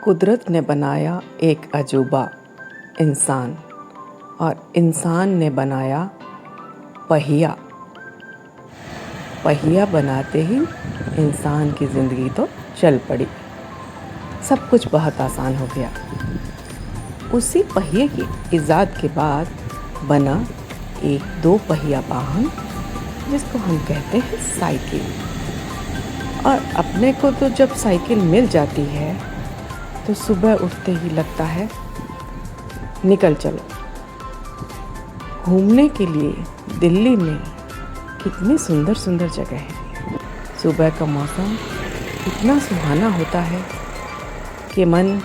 कुदरत ने बनाया एक अजूबा इंसान और इंसान ने बनाया पहिया। पहिया बनाते ही इंसान की ज़िंदगी तो चल पड़ी, सब कुछ बहुत आसान हो गया। उसी पहिए की इजाद के बाद बना एक दो पहिया वाहन जिसको हम कहते हैं साइकिल। और अपने को तो जब साइकिल मिल जाती है तो सुबह उठते ही लगता है निकल चलो। घूमने के लिए दिल्ली में कितनी सुंदर सुंदर जगह है। सुबह का मौसम इतना सुहाना होता है कि मन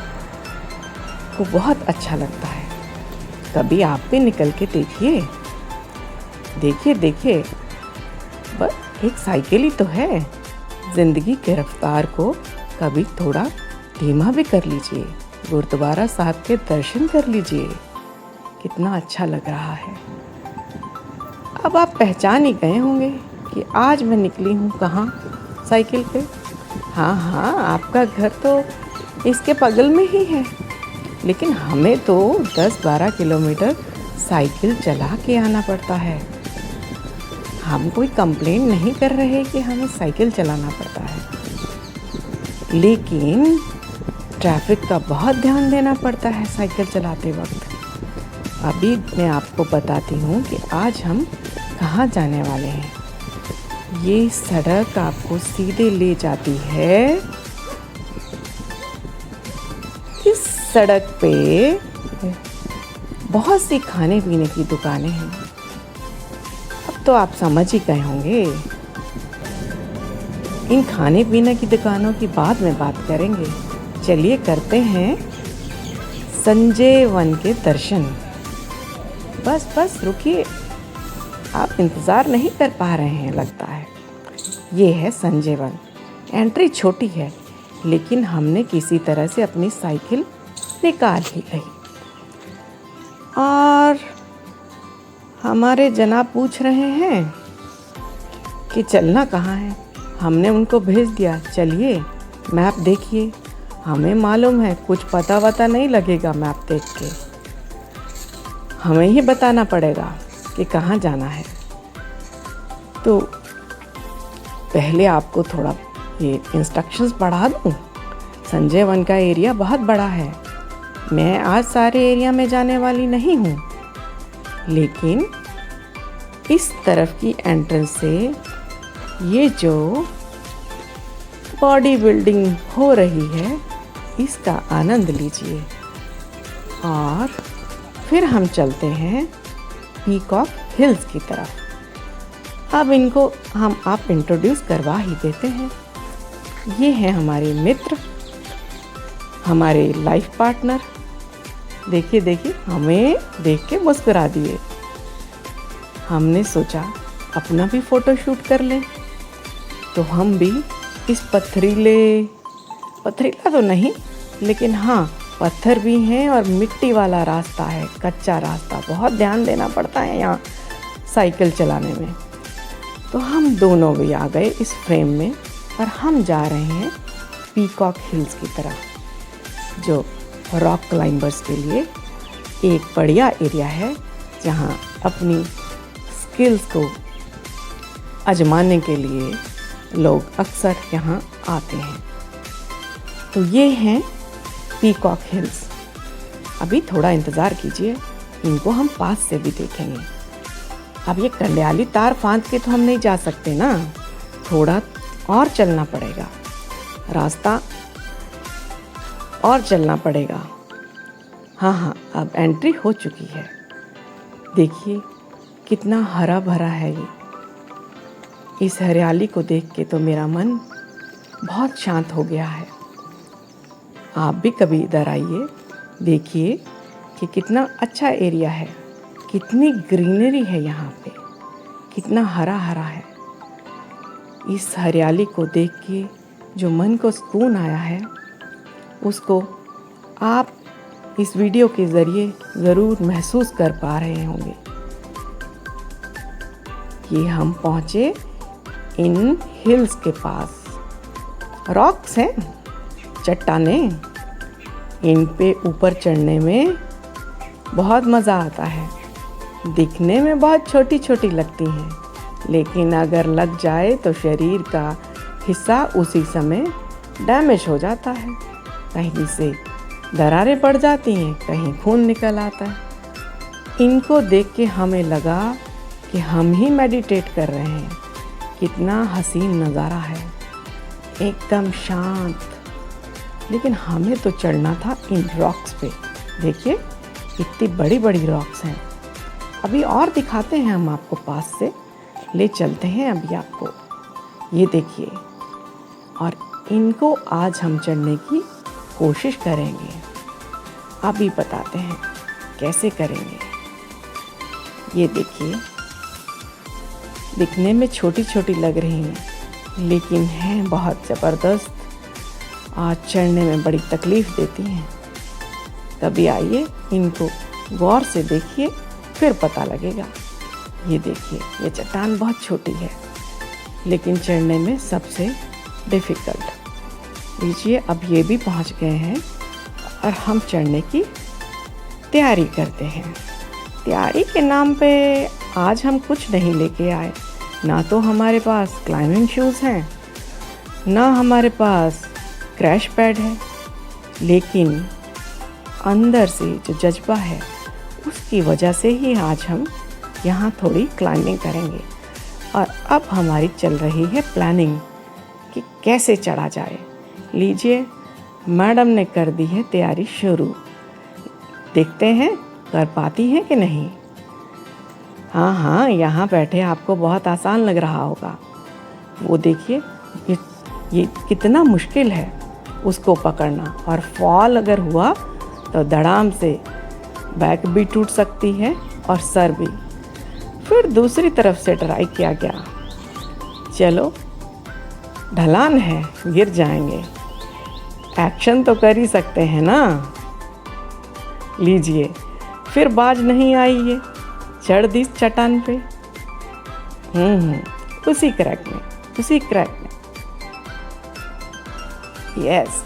को बहुत अच्छा लगता है। कभी आप भी निकल के देखिए देखिए, बस एक साइकिल ही तो है। ज़िंदगी के रफ्तार को कभी थोड़ा धीमा भी कर लीजिए, गुरुद्वारा साहब के दर्शन कर लीजिए, कितना अच्छा लग रहा है। अब आप पहचान ही गए होंगे कि आज मैं निकली हूँ कहाँ, साइकिल पे। हाँ, आपका घर तो इसके बगल में ही है, लेकिन हमें तो 10-12 किलोमीटर साइकिल चला के आना पड़ता है। हम कोई कंप्लेंट नहीं कर रहे कि हमें साइकिल चलाना पड़ता है, लेकिन ट्रैफिक का बहुत ध्यान देना पड़ता है साइकिल चलाते वक्त। अभी मैं आपको बताती हूँ कि आज हम कहाँ जाने वाले हैं। ये सड़क आपको सीधे ले जाती है। इस सड़क पे बहुत सी खाने पीने की दुकानें हैं। अब तो आप समझ ही गए होंगे। इन खाने पीने की दुकानों की बाद में बात करेंगे। चलिए करते हैं संजय वन के दर्शन। बस रुकिए, आप इंतज़ार नहीं कर पा रहे हैं लगता है। ये है संजय वन। एंट्री छोटी है, लेकिन हमने किसी तरह से अपनी साइकिल निकाल ही ली। और हमारे जनाब पूछ रहे हैं कि चलना कहाँ है। हमने उनको भेज दिया, चलिए मैप देखिए। हमें मालूम है कुछ पता वता नहीं लगेगा मैप देख के, हमें ही बताना पड़ेगा कि कहाँ जाना है। तो पहले आपको थोड़ा ये इंस्ट्रक्शंस पढ़ा दूँ। संजय वन का एरिया बहुत बड़ा है। मैं आज सारे एरिया में जाने वाली नहीं हूँ, लेकिन इस तरफ की एंट्रेंस से ये जो बॉडी बिल्डिंग हो रही है इसका आनंद लीजिए। और फिर हम चलते हैं पीकॉक हिल्स की तरफ। अब इनको आप इंट्रोड्यूस करवा ही देते हैं। ये हैं हमारे मित्र, हमारे लाइफ पार्टनर। देखिए, हमें देख के मुस्कुरा दिए। हमने सोचा अपना भी फ़ोटो शूट कर लें, तो हम भी इस पथरीला तो नहीं, लेकिन हाँ पत्थर भी हैं और मिट्टी वाला रास्ता है, कच्चा रास्ता। बहुत ध्यान देना पड़ता है यहाँ साइकिल चलाने में। तो हम दोनों भी आ गए इस फ्रेम में और हम जा रहे हैं पीकॉक हिल्स की तरफ, जो रॉक क्लाइंबर्स के लिए एक बढ़िया एरिया है, जहाँ अपनी स्किल्स को आजमाने के लिए लोग अक्सर यहाँ आते हैं। तो ये हैं पीकॉक हिल्स। अभी थोड़ा इंतज़ार कीजिए, इनको हम पास से भी देखेंगे। अब ये कंडियाली तार फांद के तो हम नहीं जा सकते ना, थोड़ा और चलना पड़ेगा, रास्ता और चलना पड़ेगा। हाँ, अब एंट्री हो चुकी है। देखिए कितना हरा भरा है ये। इस हरियाली को देख के तो मेरा मन बहुत शांत हो गया है। आप भी कभी इधर आइए, देखिए कि कितना अच्छा एरिया है, कितनी ग्रीनरी है यहाँ पे, कितना हरा हरा है। इस हरियाली को देख के जो मन को सुकून आया है, उसको आप इस वीडियो के ज़रिए ज़रूर महसूस कर पा रहे होंगे। ये हम पहुँचे इन हिल्स के पास। रॉक्स हैं, चट्टानें, इन पे ऊपर चढ़ने में बहुत मज़ा आता है। दिखने में बहुत छोटी छोटी लगती हैं, लेकिन अगर लग जाए तो शरीर का हिस्सा उसी समय डैमेज हो जाता है। कहीं से दरारें पड़ जाती हैं, कहीं खून निकल आता है। इनको देख के हमें लगा कि हम ही मेडिटेट कर रहे हैं। कितना हसीन नज़ारा है, एकदम शांत। लेकिन हमें तो चढ़ना था इन रॉक्स पे। देखिए कितनी बड़ी बड़ी रॉक्स हैं। अभी और दिखाते हैं हम आपको, पास से ले चलते हैं अभी आपको। ये देखिए, और इनको आज हम चढ़ने की कोशिश करेंगे। अभी बताते हैं कैसे करेंगे। ये देखिए, दिखने में छोटी छोटी लग रही हैं, लेकिन हैं बहुत ज़बरदस्त। आज चढ़ने में बड़ी तकलीफ़ देती हैं। कभी आइए, इनको गौर से देखिए, फिर पता लगेगा। ये देखिए, ये चट्टान बहुत छोटी है, लेकिन चढ़ने में सबसे डिफ़िकल्ट। लीजिए, अब ये भी पहुंच गए हैं और हम चढ़ने की तैयारी करते हैं। तैयारी के नाम पे आज हम कुछ नहीं लेके आए। ना तो हमारे पास क्लाइंबिंग शूज़ हैं, ना हमारे पास क्रैश पैड है, लेकिन अंदर से जो जज्बा है उसकी वजह से ही आज हम यहाँ थोड़ी क्लाइंबिंग करेंगे। और अब हमारी चल रही है प्लानिंग कि कैसे चढ़ा जाए। लीजिए, मैडम ने कर दी है तैयारी शुरू। देखते हैं कर पाती हैं कि नहीं। हाँ हाँ, यहाँ बैठे आपको बहुत आसान लग रहा होगा। वो देखिए, ये कितना मुश्किल है उसको पकड़ना। और फॉल अगर हुआ तो धड़ाम से बैक भी टूट सकती है और सर भी। फिर दूसरी तरफ से ट्राई किया गया। चलो, ढलान है, गिर जाएंगे, एक्शन तो कर ही सकते हैं ना। लीजिए, फिर बाज नहीं आई, ये चढ़ दी चट्टान पे। उसी क्रैक में। यस,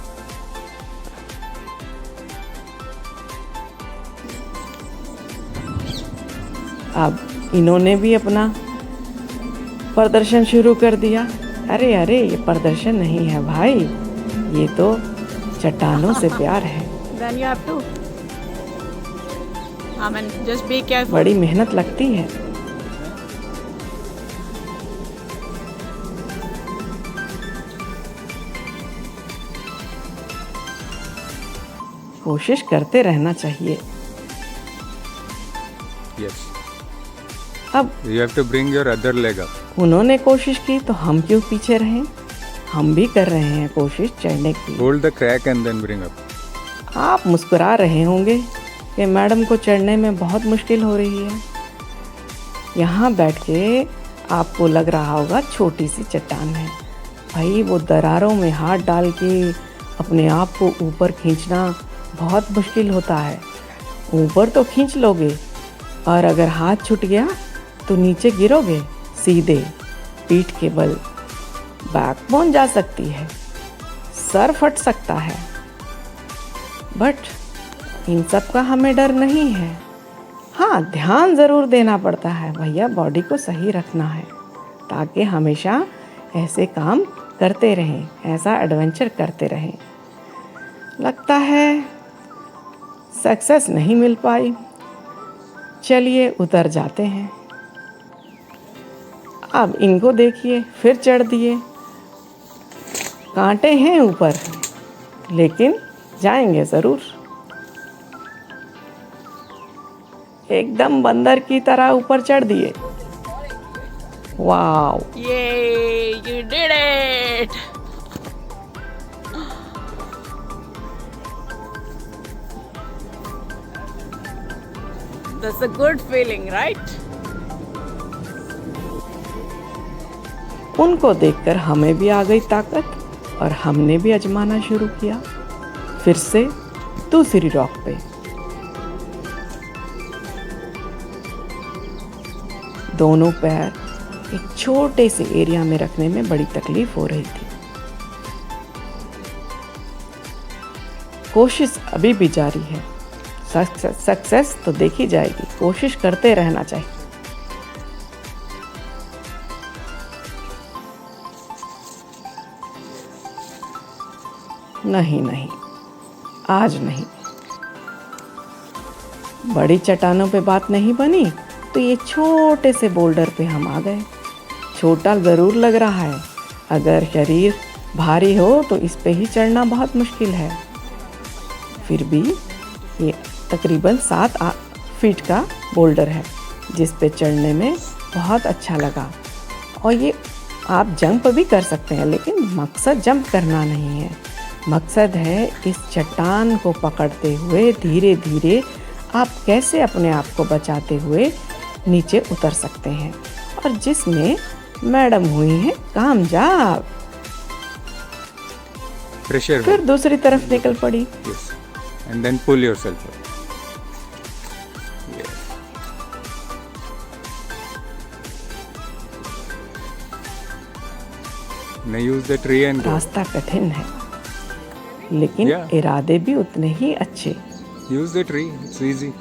अब इन्होंने भी अपना प्रदर्शन शुरू कर दिया। अरे अरे, ये प्रदर्शन नहीं है भाई, ये तो चट्टानों से प्यार है। Then you have to, just be careful. बड़ी मेहनत लगती है। कोशिश करते रहना चाहिए। Yes. अब You have to bring your other leg up. उन्होंने कोशिश की तो हम क्यों पीछे रहें। हम भी कर रहे हैं कोशिश चढ़ने की। Hold the crack and then bring up. आप मुस्कुरा रहे होंगे कि मैडम को चढ़ने में बहुत मुश्किल हो रही है। यहाँ बैठ के आपको लग रहा होगा छोटी सी चट्टान है। भाई, वो दरारों में हाथ डाल के अपने आप को ऊपर खींचना बहुत मुश्किल होता है। ऊपर तो खींच लोगे, और अगर हाथ छूट गया तो नीचे गिरोगे सीधे पीठ के बल। बैकबोन जा सकती है, सर फट सकता है। बट इन सब का हमें डर नहीं है। हाँ, ध्यान ज़रूर देना पड़ता है भैया, बॉडी को सही रखना है, ताकि हमेशा ऐसे काम करते रहें, ऐसा एडवेंचर करते रहें। लगता है सक्सेस नहीं मिल पाई। चलिए, उतर जाते हैं। अब इनको देखिए, फिर चढ़ दिए। कांटे हैं ऊपर, लेकिन जाएंगे ज़रूर। एकदम बंदर की तरह ऊपर चढ़ दिए। Wow, Yay, you did it. That's a good feeling, right? उनको देखकर हमें भी आ गई ताकत, और हमने भी आजमाना शुरू किया। फिर से दूसरी रॉक पे। दोनों पैर एक छोटे से एरिया में रखने में बड़ी तकलीफ हो रही थी। कोशिश अभी भी जारी है। सक्सेस तो देखी जाएगी, कोशिश करते रहना चाहिए। नहीं, आज नहीं। बड़ी चट्टानों पे बात नहीं बनी तो ये छोटे से बोल्डर पे हम आ गए। छोटा ज़रूर लग रहा है, अगर शरीर भारी हो तो इस पे ही चढ़ना बहुत मुश्किल है। फिर भी ये तकरीबन 7 फीट का बोल्डर है जिस पे चढ़ने में बहुत अच्छा लगा। और ये आप जंप भी कर सकते हैं, लेकिन मकसद जंप करना नहीं है। मकसद है इस चट्टान को पकड़ते हुए धीरे धीरे आप कैसे अपने आप को बचाते हुए नीचे उतर सकते हैं, और जिसमें मैडम हुई हैं कामयाब। Pressure. फिर दूसरी तरफ निकल पड़ी। Yes. And then pull yourself up. Yes. Now use the tree and go. रास्ता कठिन है, लेकिन Yeah. इरादे भी उतने ही अच्छे। Use the tree. It's easy.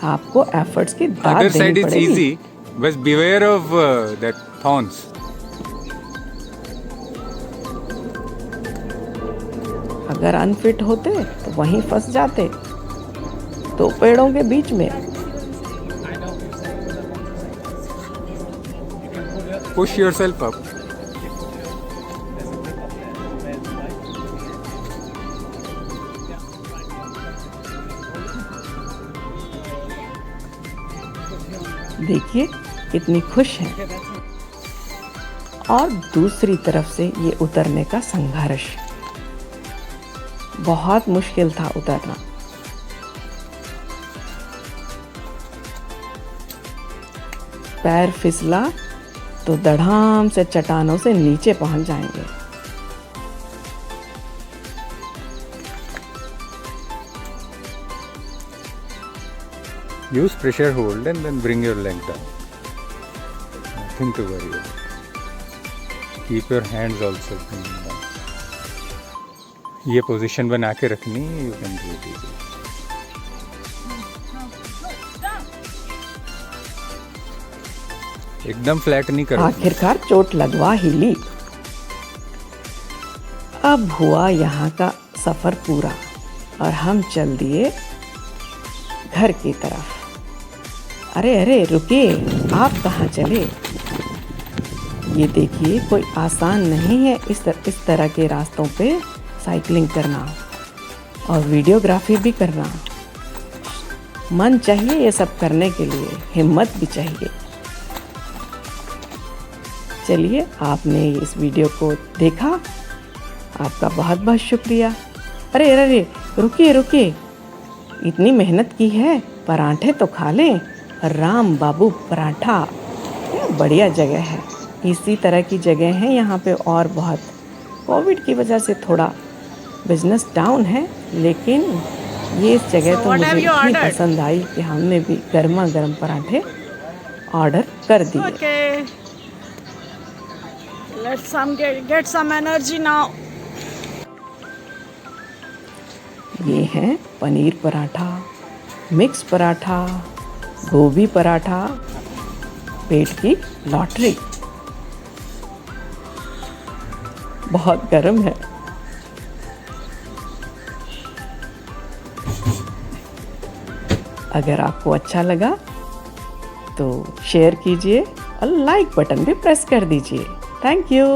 आपको एफर्ट्स की दाद Other side देनी is पड़ेगी। easy, but beware of that thorns. अगर अनफिट होते तो वहीं फंस जाते, दो पेड़ों के बीच में। Push yourself up. देखिए कितनी खुश हैं। और दूसरी तरफ से ये उतरने का संघर्ष, बहुत मुश्किल था उतरना। पैर फिसला तो धड़ाम से चट्टानों से नीचे पहुंच जाएंगे। Use pressure hold and then bring your leg down. Nothing to worry about. Keep your hands also coming down. ये पोजीशन बना के रखनी, you can do it easily. एकदम फ्लैट नहीं करो। आखिरकार चोट लगवा ही ली। अब हुआ यहाँ का सफर पूरा और हम चल दिए घर की तरफ। अरे रुकिए, आप कहाँ चले? ये देखिए, कोई आसान नहीं है इस तरह के रास्तों पे साइकिलिंग करना और वीडियोग्राफी भी करना। मन चाहिए ये सब करने के लिए, हिम्मत भी चाहिए। चलिए, आपने इस वीडियो को देखा, आपका बहुत बहुत शुक्रिया। अरे रुकिए, इतनी मेहनत की है, पराठे तो खा लें। राम बाबू पराठा, बढ़िया जगह है। इसी तरह की जगह है यहाँ पे और बहुत। कोविड की वजह से थोड़ा बिजनेस डाउन है, लेकिन ये जगह तो मुझे इतनी पसंद आई कि हमने भी गर्मा गर्म पराठे ऑर्डर कर दिए। Okay. Let's get some energy now. ये हैं पनीर पराठा, मिक्स पराठा, गोभी पराठा, पेट की लॉटरी। बहुत गर्म है। अगर आपको अच्छा लगा तो शेयर कीजिए और लाइक बटन भी प्रेस कर दीजिए। Thank you.